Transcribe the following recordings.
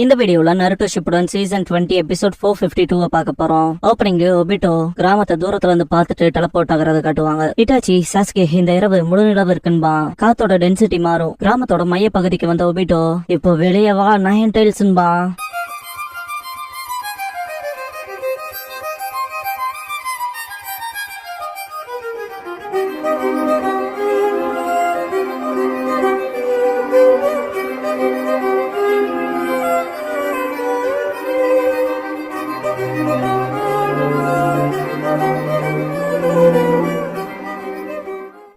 இந்த வீடியோல Naruto Shippuden season 20 episode 452 பார்க்க போறோம். ஓப்பனிங் ஒபிட்டோ கிராமத்தை தூரத்துல இருந்து பார்த்துட்டு டெலபோர்ட் ஆகிறத காட்டுவாங்க. இட்டாச்சி சாஸ்கே இந்த இரவு முழு நிலவு இருக்குன்பா, காத்தோட டென்சிட்டி மாறும். கிராமத்தோட மைய பகுதிக்கு வந்த ஒபிட்டோ இப்போ வெளியே வா 9 டைல்ஸ்ன்பா.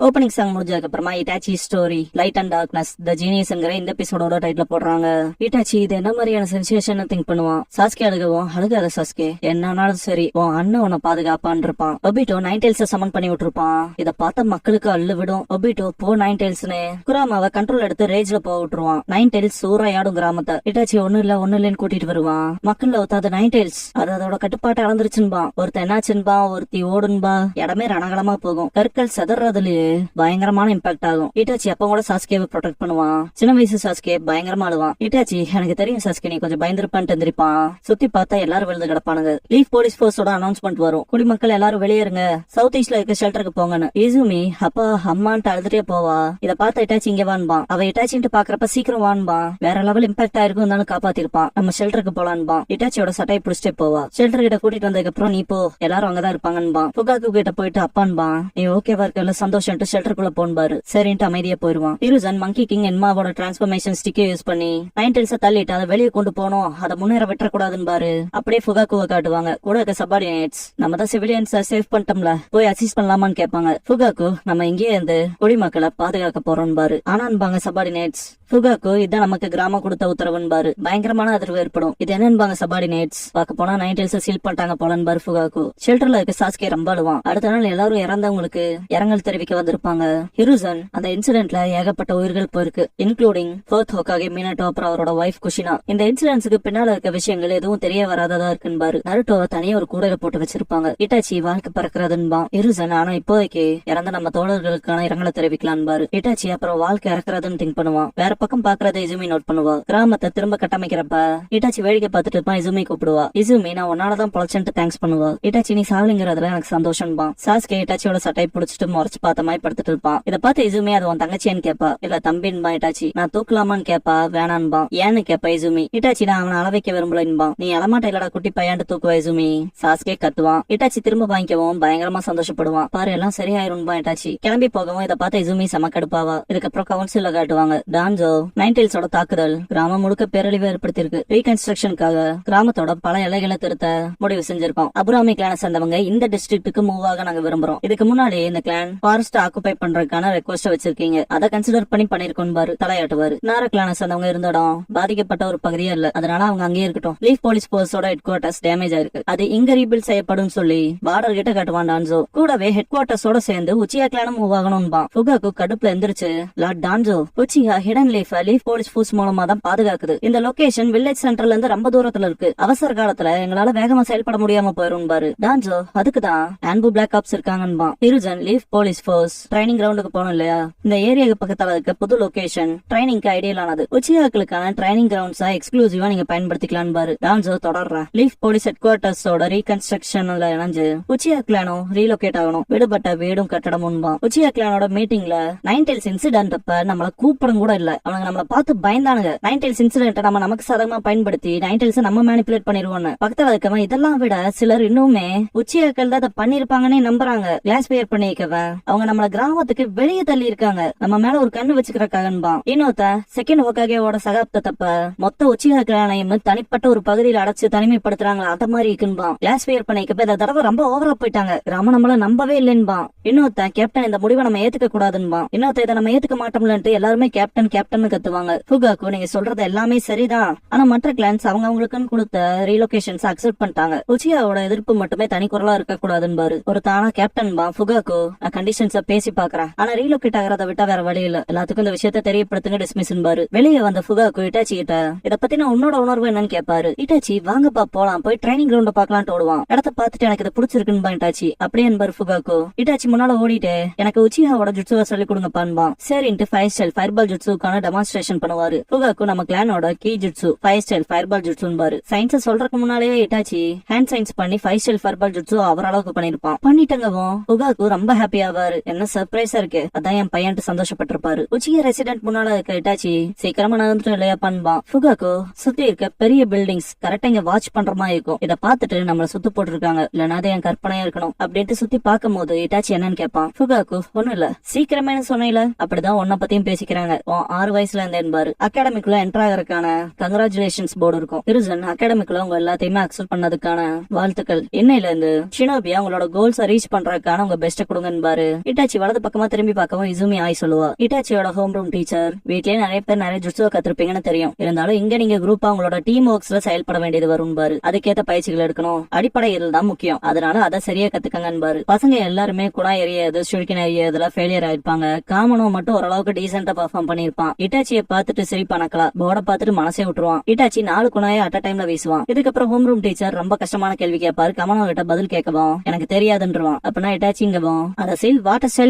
ஓப்பனிங் சாங் முடிஞ்சதுக்கு அப்புறமா Itachi story light and darkness the ஜீனியஸ்ங்கிற இந்த எபிசோடோட டைட்டில் போடுறாங்க. இட்டாச்சி இது என்ன மாதிரியான சென்சேஷன் திங்க் பண்ணுவான். சாஸ்கே அழுகாத சாஸ்கே, என்னாலும் சரி உன் அண்ணன் உன்னை பாதுகாப்பான் இருப்பான். ஒபிட்டோ 9 டைல்ஸ் சமன் பண்ணி விட்டுருப்பான். இதை பார்த்த மக்களுக்கு அள்ளு விடும். ஒபிட்டோ போ 9 டைல்ஸ்னு குராமாவை கண்ட்ரோல் எடுத்து ரேஜ்ல போக விட்டுருவான். 9 டைல்ஸ் சூறையாடும் கிராமத்தை. இட்டாச்சி ஒண்ணு இல்லன்னு கூட்டிட்டு வருவான். மக்கள்ல ஒத்தாத 9 டைல்ஸ் அது அதோட கட்டுப்பாட்டை இழந்துருச்சுன்பா. ஒருத்தன் என்னாச்சுன்பா, ஒருத்தி ஓடுன்பா. இடமே ரணகலமா போகும். கற்கள் செதறதுலயே பயங்கரமான இம்பாக்ட் ஆகும். இட்டாச்சி அப்ப கூட சாஸ்கேவை ப்ரொடெக்ட் பண்ணுவான். சின்ன வயசு சாஸ்கே பயங்கரமா அழுவான். இட்டாச்சி எனக்கு தெரியும் சாஸ்கே, நீ கொஞ்சம் பயந்துருப்பான்னு தெரிஞ்சிருப்பான். சுத்தி பார்த்தா எல்லாரும் விழுந்து கிடப்பானுங்க. லீஃப் போலீஸ் போர்ஸோட அனௌன்ஸ்மெண்ட் வரும். குடிமக்கள் எல்லாரும் வெளியேறுங்க, சவுத் ஈஸ்ட்ல இருக்க ஷெல்டருக்கு போங்கன்னு. இசுமி அப்பா அம்மான்ட்டு அழுதுட்டே போவா. இத பார்த்த இட்டாச்சி இங்க வான்பான். அவ இட்டாச்சின்ட்டு பாக்குறப்ப சீக்கிரம் வான்பான். வேற லெவல் இம்பாக்ட் ஆயிருக்கும் காப்பாத்திருப்பான். நம்ம ஷெல்டருக்கு போலான்பான். இட்டாச்சியோட சட்டையை பிடிச்சிட்டே போவா. ஷெல்டர் கிட்ட கூட்டிட்டு வந்ததுக்கு அப்புறம் நீ போ, எல்லாரும் அங்கதான் இருப்பாங்கன்பான். புகாக்கு கிட்ட போயிட்டு அப்பான்பான். நீ ஓகேவா இருக்கல சந்தோஷம் ஷெல்டருக்குள்ள போன்பாரு. சரின்ட்டு அமைதியா போயிருவான். ஹிருசன் மங்கி கிங் என்மாவோட டிரான்ஸ்பர்மேஷன் ஸ்டிக்கை யூஸ் பண்ணி 9 டைல்ஸ தள்ளிட்டு அதை வெளியே கொண்டு போனோம், அதை முன்னேற விட்டுறக்கூடாதுன்னு பாரு. அப்படியே ஃபுகாக்குவை காட்டுவாங்க. கூட இருக்க சபார்டினேட்ஸ் நம்ம தான் சிவிலியன்ஸ் சேவ் பண்ணிட்டோம்ல, போய் அசிஸ்ட் பண்ணலாமான்னு கேட்பாங்க. ஃபுகாக்கு நம்ம இங்கே இருந்து குடிமக்களை பாதுகாக்க போறோம் பாரு. ஆனான்பாங்க சபார்டினேட்ஸ். ஃபுகாக்கு இதான் நமக்கு கிராமம் கொடுத்த உத்தரவுன்னு பாரு. பயங்கரமான அதிர்வு ஏற்படும். இது என்னன்பாங்க சபார்டினேட்ஸ். பார்க்க போனா 9 டைல்ஸ சீல் பண்ணிட்டாங்க போலன்னு பாரு ஃபுகாக்கு. ஷெல்டர்ல இருக்க சாஸ்கே ரொம்ப அழுவான். அடுத்த நாள் எல்லாரும் இறந்தவங்களுக்கு இரங்கல் தெரிவிக்க வந்திருப்பாங்க. ஹிருசன் அந்த இன்சிடென்ட்ல ஏகப்பட்ட உயிர்கள் போயிருக்கு, இன்க்ளூடிங் ஃபோர்த் ஹோகாகே மினட்டோ அப்புறம் அவரோட வைஃப் குஷினா. இந்த இன்சிடென்ட்ஸ்க்கு பின்னால இருக்க விஷயங்கள் எதுவும் தெரிய வராததா இருக்குன்னு நருட்டோவை தனியா ஒரு கூடையில போட்டு வச்சிருப்பாங்க. இட்டாச்சி வாழ்க்கை பறக்கிறதுன்பா. ஹிருசன் ஆனா இப்போதைக்கு இறந்த நம்ம தோழர்களுக்கான இரங்கலை தெரிவிக்கலாம் பாரு. இட்டாச்சி அப்புறம் வாழ்க்கை இறக்குறதுன்னு திங்க் பண்ணுவான். வேற பக்கம் பாக்குறத இசுமி நோட் பண்ணுவா. கிராமத்தை திரும்ப கட்டமைக்கிறப்ப இட்டாச்சி வேடிக்கை பார்த்துட்டு இருப்பான். இசுமி கூப்பிடுவா. இசுமி நான் உன்னாலதான் பொழைச்சுட்டு தேங்க்ஸ் பண்ணுவா. இட்டாச்சி நீ சாவலிங்கிறதுல எனக்கு சந்தோஷம் பா. சாஸ்கே இட்டாச்சியோட சட்டை பிடிச்சிட்டு முறைச்சு பார்த்த மாதிரி படுத்துட்டு இருப்பான். இதை பார்த்து இசுமி அது உன் தங்கச்சின்னு கேப்பா. இல்ல தம்பின்பா. இட்டாச்சி நான் தூக்கலாமான்னு கேப்பா. வேணான்பா. ஏன்னு கேப்பா இசுமி. இட்டாச்சி நான் அவனை அள வைக்க விரும்பலன்பா. நீ அலமாட்ட இல்லடா குட்டி பையாண்டு தூக்குவா இசுமி. சாஸ்கே கத்துவான். இட்டாச்சி திரும்ப வாங்கிக்கவும் பயங்கரமா சந்தோஷப்படுவான். பாரு எல்லாம் சரியாயிரும்பா. இட்டாச்சி கிளம்பி போகவும் இதை பார்த்து இசுமி செமக்கடுப்பாவா. இதுக்கப்புறம் கவுன்சில காட்டுவாங்க. டான்ஜோ 9 டைல்ஸோட தாக்குதல் கிராமம் முழுக்க பேரழிவு ஏற்படுத்திருக்கு. ரீகன்ஸ்ட்ரக்ஷனுக்காக கிராமத்தோட பல இலைகளை திருத்த முடிவு செஞ்சிருக்கோம். அபுராமி கிளான சேர்ந்தவங்க இந்த டிஸ்ட்ரிக்ட்டுக்கு மூவ் ஆக நாங்க விரும்புறோம். இதுக்கு முன்னாடி இந்த கிளான் ஃபாரஸ்ட் ஆக்குபை பண்றதுக்கான ரெக்வஸ்ட் வச்சிருக்கீங்க, அதை கன்சிடர் பண்ணி பண்ணிருக்கோம் பாரு. தலையாட்டுவாரு. நார கிளான சேர்ந்தவங்க இருந்த இடம் பாதிக்கப்பட்ட ஒரு பகுதியா இல்ல, அதனால அவங்க அங்கேயே இருக்கட்டும். லீஃப் போலீஸ் போர்ஸோட ஹெட் குவார்டர்ஸ் டேமேஜ் ஆயிருக்கு, அது இங்க ரீபில்ட் செய்யப்படும் சொல்லி பார்டர் கிட்ட காட்டுவான் டான்ஜோ. கூடவே ஹெட் குவார்டர்ஸோட சேர்ந்து உச்சியா கிளானும் மூவ் ஆகணும்பா. ஃபுகாக்கு கடுப்புல எந்திரிச்சு lord Danzo Uchiha hidden leaf police force மூலமா தான் பாதுகாக்குது. இந்த லொகேஷன் வில்லேஜ் சென்டர்ல இருந்து ரொம்ப தூரத்துல இருக்கு. அவசர காலத்துல எங்களால வேகமா செயல்பட முடியாம போயிரும் பாரு. டான்ஜோ அதுக்குதான் ஆன்பு பிளாக் ஆப்ஸ் இருக்காங்கன்பா. Hiruzen leaf police force training கிரவுண்டுக்கு போனோம் இல்லையா, இந்த ஏரியாவுக்கு பக்கத்துல இருக்க புது லொகேஷன் ட்ரைனிங்க்கு ஐடியலானது. உச்சியாக்களுக்கான ட்ரைனிங் கிரவுண்ட்ஸா எக்ஸ்க்ளூசிவா நீங்க பயன்படுத்திக்கலாம் பாரு. டான்ஜோ தொடர்றா. லீஃப் போலீஸ் ஹெட் குவார்டர்ஸோட ரீகன்ஸ்ட்ரக்ஷன்ல இணைஞ்சு உச்சியா கிளானும் ரீலோகேட் ஆகணும். விடுபட்ட வீடும் கட்டடமும். உச்சியா கிளானோட மீட்டிங்ல 9 டைல்ஸ் இன்சிடென்ட் அப்ப நம்மள கூப்பிடும் கூட இல்ல, அவங்க நம்மள பார்த்து பயந்தானுங்க. 9 டைல்ஸ் இன்சிடென்ட் நம்ம நமக்கு சாதகமா பயன்படுத்தி 9 டைல்ஸ் நம்ம மேனிபுலேட் பண்ணிருவோம்னு. பக்கத்துல இருக்கவன் இதெல்லாம் விட சிலர் இன்னுமே உச்சியாக்கள் தான் பண்ணிருப்பாங்கன்னு நம்புறாங்க. கிளாஸ் பேர் பண்ணிக்கவன் அவங்க நம்மள கிராமத்துக்கு வெளியே தள்ளி இருக்காங்க, நம்ம மேல ஒரு கண்ணு வச்சுக்கிறக்காகன்பா. இன்னொருத்த செகண்ட் ஹோகாகேவோட சகாப்தத்தப்ப மொத்த உச்சியாக்களையும் தனிப்பட்ட ஒரு பகுதியில் அடைச்சு தனிமைப்படுத்துறாங்க, அந்த மாதிரி இருக்குன்பா. கிளாஸ் பேர் பண்ணிக்கப்ப இந்த தடவை ரொம்ப ஓவரா போயிட்டாங்க, கிராமம் நம்மள நம்பவே இல்லைன்பா. இன்னொருத்த கேப்டன் இந்த முடிவை நம்ம ஏத்துக்க கூடாதுன்பா. இன்னொருத்த இதை நம்ம ஏத்துக்க மாட்டோம்லன்ட்டு எல்லாருமே கேப்டன் கேப்டன் கத்துவாங்க. ஃபுகாக்கு நீங்க சொல்றது எல்லாமே சரிதான், ஆனா மற்ற கிளான்ஸ் அவங்க அவங்களுக்குன்னு கொடுத்த ரீலோகேஷன்ஸ் அக்செப்ட் பண்ணிட்டாங்க. உச்சியாவோட எதிர்ப்பு மட்டுமே தனி குரலா இருக்க கூடாதுன்னு பாரு. ஒரு தானா கேப்டன் பா. ஃபுகாக்கு கண்டிஷன்ஸ பேசி பேசி பாக்குறேன். ஆனா ரீலோகேட் ஆகிறத விட்டா வேற வழி இல்ல. எல்லாத்துக்கும் இந்த விஷயத்த தெரியப்படுத்துங்க டிஸ்மிஸ் பாரு. வெளியே வந்த ஃபுகாக்கு இட்டாச்சி கிட்ட இத பத்தி நான் உன்னோட உணர்வு என்னன்னு கேட்பாரு. இட்டாச்சி வாங்கப்பா போலாம், போய் ட்ரைனிங் கிரவுண்ட பாக்கலாம்னு ஓடுவான். இடத்த பாத்துட்டு எனக்கு இது பிடிச்சிருக்குன்னு இட்டாச்சி அப்படியே என்பாரு ஃபுகாக்கு. இட்டாச்சி முன்னால ஓடிட்டு எனக்கு உச்சிஹாவோட ஜுட்சுவ சொல்லி கொடுங்கப்பான்பா. சரின்ட்டு 5 ஸ்டைல் ஃபயர்பால் ஜுட்சுக்கான டெமான்ஸ்ட்ரேஷன் பண்ணுவாரு. ஃபுகாக்கு நம்ம கிளானோட கீ ஜுட்சு 5 ஸ்டைல் ஃபயர்பால் ஜுட்சுன்பாரு. சயின்ஸ் சொல்றதுக்கு முன்னாலே இட்டாச்சி ஹேண்ட் சயின்ஸ் பண்ணி 5 ஸ்டைல் ஃபயர்பால் ஜுட்சு அவர் அளவுக்கு பண்ணிருப்பான். பண்ணிட்டங்கவும் ஃபுகாக்கு ரொம்ப ஹாப்பி ஆவாரு. என்ன சர்ப்ரைஸா இருக்கு, அதான் என் பையன்ட்டு சந்தோஷப்பட்டிருப்பாரு. உச்சிஹா ரெசிடென்ட் முன்னால இருக்க இட்டாச்சி சீக்கிரமா நடந்துட்டு இல்லையா பண்பான். ஃபுகாக்கு சுத்தி இருக்க பெரிய பில்டிங்ஸ் கரெக்டா இங்க வாட்ச் பண்ற மாதிரி இருக்கும். இத பாத்துட்டு நம்மள சுத்து போட்டுருக்காங்க, இல்லனா அது என் கற்பனையா இருக்கணும் அப்படின்ட்டு சுத்தி பாக்கும் போது இட்டாச்சி என்னன்னு கேட்பான். ஃபுகாக்கு ஒண்ணும் இல்ல, சீக்கிரமே சொன்னீல, அப்படிதான் உன்ன பத்தியும் பேசிக்கிறாங்க. 6 வயசுல இருந்தேன்பாரு. அகாடமிக்குள்ள என்டர் ஆகிறதுக்கான கங்க்ராச்சுலேஷன்ஸ் போர்டு இருக்கும். இருசன் அகாடமிக்குள்ள உங்க எல்லாத்தையுமே அக்செப்ட் பண்ணதுக்கான வாழ்த்துக்கள். இன்னையில இருந்து ஷினோபி அவங்களோட கோல்ஸை ரீச் பண்றதுக்கான உங்க பெஸ்ட் கொடுங்கன்னு இட்டாச்சி வலது பக்கமா திரும்பி பார்க்கவும் இசுமி ஆய் சொல்லுவா. இட்டாச்சியோட ஹோம் ரூம் டீச்சர். வீட்லயே நிறைய பேர் நிறைய ஜுட்சுவ கத்திருப்பீங்கன்னு தெரியும். இருந்தாலும் இங்க நீங்க குரூப்பா உங்களோட டீம் ஒர்க்ஸ்ல செயல்பட வேண்டியது வரும் பாரு. அதுக்கேத்த பயிற்சிகள் எடுக்கணும். அடிப்படையில் தான் முக்கியம். அதனால அதை சரியா கத்துக்கங்கன்னு பாரு. பசங்க எல்லாருமே குணா எறியாது, சுழிக்கின எறியதுல ஃபெயிலியர் ஆயிருப்பாங்க. காமனோ மட்டும் ஓரளவுக்கு டீசென்டா பெர்ஃபார்ம் பண்ணிருப்பான். இட்டாச்சியை பார்த்துட்டு சரி பண்ணக்கலாம், போர்டை பார்த்துட்டு மனசே விட்டுருவான். இட்டாச்சி 4 குணாயை அட் டைம்ல வீசுவான். இதுக்கப்புறம் ஹோம் ரூம் டீச்சர் ரொம்ப கஷ்டமான கேள்வி கேட்பாரு. கமனோ கிட்ட பதில் கேட்கவும் எனக்கு தெரியாதுன்றவான். அப்படின்னா இட்டாச்சிங்கவும் அத சீல்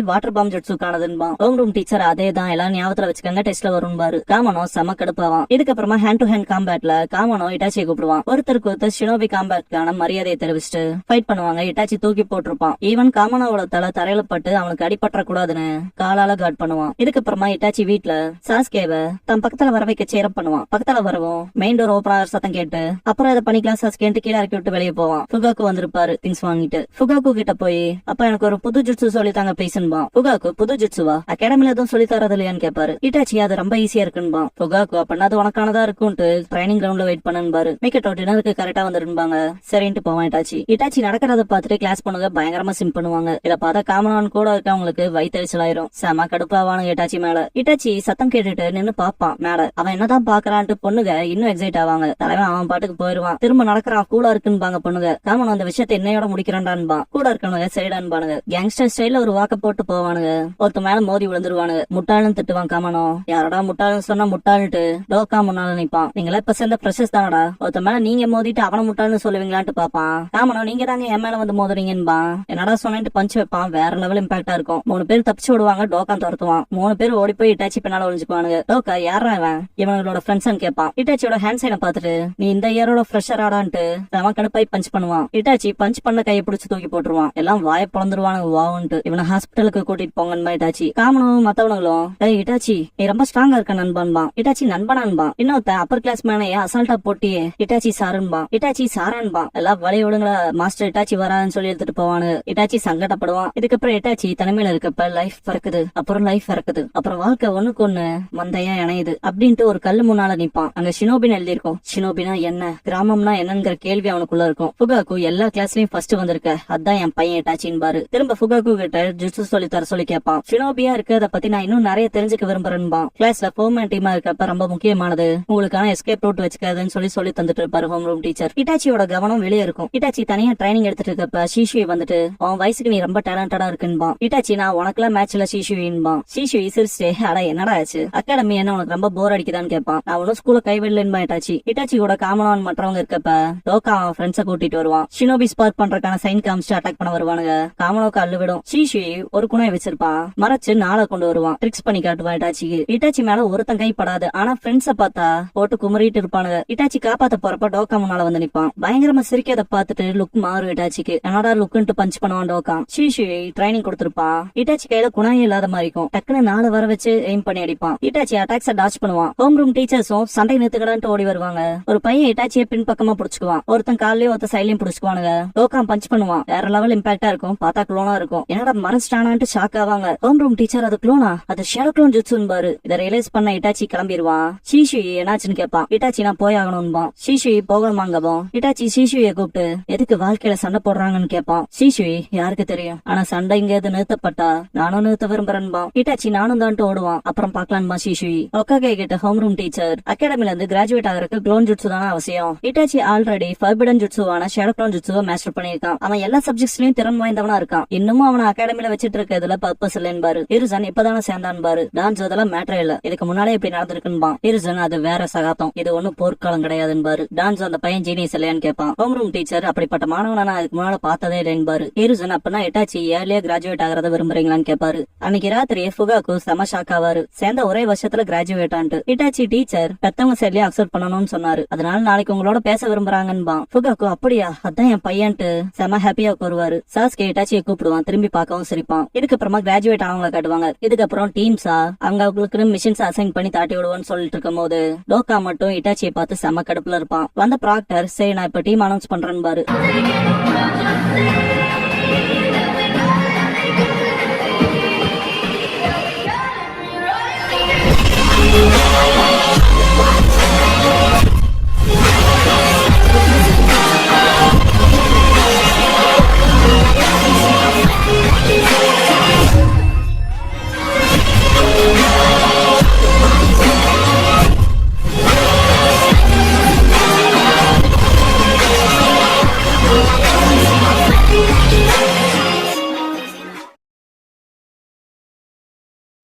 வாட்டர் பாம் ஜுட்சுக்கானதுன்பான். ஹோம் ரூம் டீச்சர் அதே தான், எல்லாம் ஞாபகத்துல வச்சுக்கங்க, டெஸ்ட்ல வரும் பாரு. காமனோ செம கடுப்பாவான். இதுக்கப்புறமா ஹேண்ட் டு ஹேண்ட் காம்பேட்ல காமனோ இட்டாச்சியை கூப்பிடுவான். ஒருத்தருக்கு ஒருத்தர் ஷினோபி காம்பேட்கான மரியாதையை தெரிவிச்சுட்டு ஃபைட் பண்ணுவாங்க. இட்டாச்சி தூக்கி போட்டிருப்பான். ஈவன் காமனோட தலை தரையில பட்டு அவனுக்கு அடிபற்ற கூடாதுன்னு காலால கார்ட் பண்ணுவான். இதுக்கப்புறமா இட்டாச்சி வீட்டுல சாஸ்கேவை தன் பக்கத்துல வர வைக்க சேரப் பண்ணுவான். பக்கத்துல வரவும் மெயின் டோர் ஓபன் ஆகிற சத்தம் கேட்டு அப்புறம் இதை பண்ணிக்கலாம் சாஸ்கேன்ட்டு கீழே இறக்கி விட்டு வெளியே போவான். ஃபுகாக்கு வந்திருப்பாரு திங்ஸ் வாங்கிட்டு. ஃபுகாக்கு கிட்ட போய் அப்ப எனக்கு ஒரு புது ஜுட்சு சொல்லி தாங்க பேசுன்பான். ஃபுகாக்கு புது ஜுட்சுவா, அகாடமில எதுவும் சொல்லி தரது இல்லையான்னு கேட்பாரு. இட்டாச்சி அது ரொம்ப ஈஸியா இருக்குன்பான். ஃபுகாக்கு அப்படின்னா அது உனக்கானதா இருக்கும்ட்டு ட்ரைனிங் கிரவுண்ட்ல வெயிட் பண்ணுபாரு. மிக்கட்டோ டின்னருக்கு கரெக்டா வந்துருப்பாங்க. சரின்ட்டு போவான் இட்டாச்சி. இட்டாச்சி நடக்கிறத பார்த்துட்டு கிளாஸ் பண்ணுங்க பயங்கரமா சிம் பண்ணுவாங்க. இத பார்த்தா காமனான் கூட இருக்கவங்களுக்கு வயிற்றுச்சலாயிரும். செம கடுப்பாவானுங்க இட்டாச்சி மேல. இட்டாச்சி சத்தம் கேட்டுட்டு நின்னு பாப்பான் மேல. அவன் என்னதான் பாக்குறான்ட்டு பொண்ணுங்க இன்னும் எக்ஸைட் ஆவாங்க. தலைவன் அவன் பாட்டுக்கு போயிருவான். திரும்ப நடக்கிறான் கூட இருக்குன்பாங்க பொண்ணுங்க. காமன் அந்த விஷயத்தை என்னையோட முடிக்கிறான்டான்பா. கூட இருக்கணுங்க சைடான்பானுங்க. கேங்ஸ்டர் ஸ்டைல ஒரு வாக்க போட்டு போவானுங்க. ஒருத்த மேல மோதி விழுந்துருவானுங்க. முட்டாளுன்னு திட்டுவான் காமனோ. யாரடா முட்டாளுன்னு சொன்னா முட்டாளுட்டு டோக்கா முன்னால நிப்பான். நீங்களா இப்ப சேர்ந்த பிரஷஸ் தானடா, ஒருத்த மேல நீங்க மோதிட்டு அவன முட்டாள்னு சொல்லுவீங்களான்ட்டு பாப்பான். காமனோ நீங்க தாங்க என் மேல வந்து மோதுறீங்கன்பா. என்னடா சொன்னிட்டு பஞ்ச் வைப்பான். வேற லெவல் இம்பாக்டா இருக்கும். 3 பேர் தப்பிச்சு விடுவாங்க. டோக்கான் துரத்துவான். 3 பேர் ஓடி போய் இட்டாச்சி பின்னால ஒளிஞ்சுக்குவானுங்க. டோக்கா யாரா இவன், இவங்களோட ஃப்ரெண்ட்ஸ் கேட்பான். இட்டாச்சியோட ஹேண்ட் சைனை பார்த்துட்டு நீ இந்த இயரோட ஃப்ரெஷர் ஆடான்ட்டு அவன் கடுப்பாய் பஞ்ச் பண்ணுவான். இட்டாச்சி பஞ்ச் பண்ண கையை பிடிச்சு தூக்கி போட்டுருவான். எல்லாம் வாய பிளந்துருவானுங்க வாவுன்ட்டு. இவனை ஹாஸ்பிட்டலுக்கு கூட்டிட்டு போங்கன்னு இட்டாச்சி. காமனும் மத்தவனுங்களும் இட்டாச்சி நீ ரொம்ப ஸ்ட்ராங்கா இருக்க நண்பான்பான். இட்டாச்சி நண்பனான்பான். இன்னொருத்த அப்பர் கிளாஸ் மேனைய அசால்ட்டா போட்டியே இட்டாச்சி சாரன்பான். இட்டாச்சி சாரான்பான். எல்லாம் வழி விடுங்களா மாஸ்டர் இட்டாச்சி வரான்னு சொல்லி எடுத்துட்டு போவானு. இட்டாச்சி சங்கடப்படுவான். இதுக்கப்புறம் இட்டாச்சி தனிமையில இருக்கப்ப லைஃப் பறக்குது, அப்புறம் லைஃப் இறக்குது, அப்புறம் வாழ்க்கை ஒண்ணுக்கு ஒண்ணு மந்தையா இணையுது அப்படின்ட்டு ஒரு கல்லு முன்னால நிப்பான். அங்க ஷினோபின்னு எழுதி இருக்கும். ஷினோபினா என்ன, கிராமம்னா என்னங்கிற கேள்வி அவனுக்குள்ள இருக்கும். ஃபுகாக்கு எல்லா கிளாஸ்லயும் ஃபர்ஸ்ட் வந்திருக்க, அதான் என் பையன் இட்டாச்சின்னு பாரு. திரும்ப ஃபுகாக்கு கிட்ட ஜுட்சு சொல்லி தர சொல்லி கேட்பான். ஷினோபியா இருக்கிறத பத்தி நான் இன்னும் நிறைய தெரிஞ்சுக்க விரும்புறேன்பா. கிளாஸ்ல ஃபோர்மேன் டீமா இருக்கப்ப ரொம்ப முக்கியமானது உங்களுக்கான எஸ்கேப் ரூட் வச்சுக்காதுன்னு சொல்லி தந்துட்டு இருப்பாரு ஹோம் ரூம் டீச்சர். இட்டாச்சியோட கவனம் வெளியே இருக்கும். இட்டாச்சி தனியா ட்ரைனிங் எடுத்துட்டு இருக்கப்ப ஷீஷுவி வந்துட்டு அவன் வயசுக்கு நீ ரொம்ப டேலண்டடா இருக்குன்பான். இட்டாச்சி நான் உனக்குலாம் மேட்ச்ல ஷீஷுவின்பான். ஷீஷுவி சிரிச்சிட்டே அட என்னடா ஆச்சு, அகாடமி என்ன உனக்கு ரொம்ப போர் அடிக்குதான்னு கேட்பான். நான் ஒன்னும் ஸ்கூல கைவிடலன்பா. இட்டாச்சி இட்டாச்சி கூட காமனான் மற்றவங்க இருக்கப்ப டோக்கா அவன் ஃப்ரெண்ட்ஸ கூட்டிட்டு வருவான். ஷினோபி ஸ்பார்க் பண்றதுக்கான சைன் காமிச்சு அட்டாக் பண்ண வருவானுங்க. காமனோக்கு அள்ளு விடும். ஷீஷுவி ஒரு குணையை வச்சிருப்பான். மறைச்சு நாளை கொண்டு வருவான். ட்ரிக்ஸ் பண்ணி காட்டுவான் இட்டாச்சிக்கு. இட்டாச்சி மேல ஒருத்தன் கைப்படாது. ஆனா ஃப்ரெண்ட்ஸ பார்த்தா போட்டு குமரிட்டு இருப்பானுங்க. இட்டாச்சி காப்பாத்த போறப்ப டோக்கா முன்னால வந்து நிப்பான். பயங்கரமா சிரிக்கிறத பார்த்துட்டு லுக் மாறும் இட்டாச்சிக்கு. என்னடா லுக்குன்ட்டு பஞ்ச் பண்ணுவான் டோக்கா. ஷீஷுவி ட்ரைனிங் கொடுத்திருப்பான். இட்டாச்சி கையில குணாயம் இல்லாத மாதிரி இருக்கும். டக்குன்னு 4 வர வச்சு எய்ம் பண்ணி அடிப்பான். இட்டாச்சி அட்டாக்ஸ டாச் பண்ணுவான். ஹோம் ரூம் டீச்சர்ஸும் சண்டை நிறுத்துக்கடான்ட்டு ஓடி வருவாங்க. ஒரு பையன் இட்டாச்சியை பின் பக்கமா புடிச்சுக்குவான். ஒருத்தன் காலையும் ஒருத்த சைலையும் புடிச்சுக்குவானுங்க. டோக்கா பஞ்ச் பண்ணுவான். வேற லெவல் இம்பாக்டா இருக்கும். பார்த்தா குளோனா இருக்கும். என்னடா மறைச்சிட்டானான்ட்டு ஷாக் ஆவாங்க. ஹோம் ரூம் டீச்சர் அது குளோனா, அது ஷேடோ குளோன் ஜுட்சுன்னு பாரு. இதை ரியலைஸ் பண்ண இட்டாச்சி கிளம்பிடுவான். ஷீஷுவி என்னாச்சுன்னு கேட்பான். இட்டாச்சி நான் போய் ஆகணும்பான். ஷீஷுவி போகணுமாங்கவும் இட்டாச்சி ஷீஷுவியை கூப்பிட்டு எதுக்கு வாழ்க்கையில சண்டை போடுறாங்கன்னு கேட்பான். ஷீஷுவி யாருக்கு தெரியும், ஆனா சண்டை இங்க எது நிறுத்தப்பட்டா நானும் நிறுத்த விரும்புறேன்பா. இட்டாச்சி நானும் தான்ட்டு ஓடுவான். அப்புறம் பாக்கலான்பா. ஷீஷுவி ஒக்காகே கிட்ட ஹோம் ரூம் டீச்சர் அகாடமில இருந்து கிராஜுவேட் ஆகிறதுக்கு குளோன் ஜுட்சு தானே அவசியம். இட்டாச்சி ஆல்ரெடி ஃபர்பிடன் ஜுட்சுவான ஷேடோ குளோன் ஜுட்சுவை மாஸ்டர் பண்ணிருக்கான். அவன் எல்லா சப்ஜெக்ட்ஸ்லயும் திறன் வாய்ந்தவனா இருக்கான். இன்னமும் அவன அகாடமில வச்சு பேசிட்டு இருக்கிறதுல பர்பஸ் இல்லைன்னு ஹிருசன் இப்பதானே சேர்ந்தான்பாரு. டான்ஸ் அதெல்லாம் மேட்டரே இல்ல, இதுக்கு முன்னாலே இப்படி நடந்திருக்குன்னு ஹிருசன் அது வேற சகாத்தம், இது ஒண்ணும் போர்க்காலம் கிடையாதுன்னு டான்ஸ் அந்த பையன் ஜீனியஸ் இல்லையான்னு கேட்பான். ஹோம் ரூம் டீச்சர் அப்படிப்பட்ட மாணவனை நான் அதுக்கு முன்னால பார்த்ததே இல்லைன்னு ஹிருசன். அப்பனா இட்டாச்சி ஏர்லியா கிராஜுவேட் ஆகிறத விரும்புறீங்களான்னு கேட்பாரு. அன்னைக்கு ராத்திரி ஃபுகாக்கு செம ஷாக் ஆவாரு. சேர்ந்த ஒரே வருஷத்துல கிராஜுவேட் ஆன்ட்டு. இட்டாச்சி டீச்சர் பெத்தவங்க சரியா அக்செப்ட் பண்ணணும்னு சொன்னாரு, அதனால நாளைக்கு உங்களோட பேச விரும்புறாங்கன்னு ஃபுகாக்கு. அப்படியா, அதான் என் பையன்ட்டு செம ஹாப்பியா வருவாரு. சாஸ்கே இட்டாச்சியை கூப்பிடுவான், திரும்பி பார்க்கவும் சிரிப்பான். இதுக்கப்புறமா கிராஜுவேட் ஆனவங்களை காட்டுவாங்க. இதுக்கப்புறம் டீம்ஸா அவங்களுக்கு மிஷின்ஸ் அசைன் பண்ணி தாட்டி விடுவோம்னு சொல்லிட்டு இருக்கும் போது டோக்கா மட்டும் இட்டாச்சியை பார்த்து செம கடுப்புல இருப்பான். வந்த ப்ராக்டர், சரி நான் இப்ப டீம் அனௌன்ஸ் பண்றேன்னு பாரு.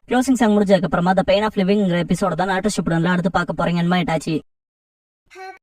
க்ளோசிங் சாங் முடிஞ்சதுக்கு அப்புறமா த பெயின் ஆஃப் லிவிங் எபிசோட தான் அடுத்த ஷிப்ல அடுத்து பார்க்க போறீங்கன்னு இட்டாச்சி.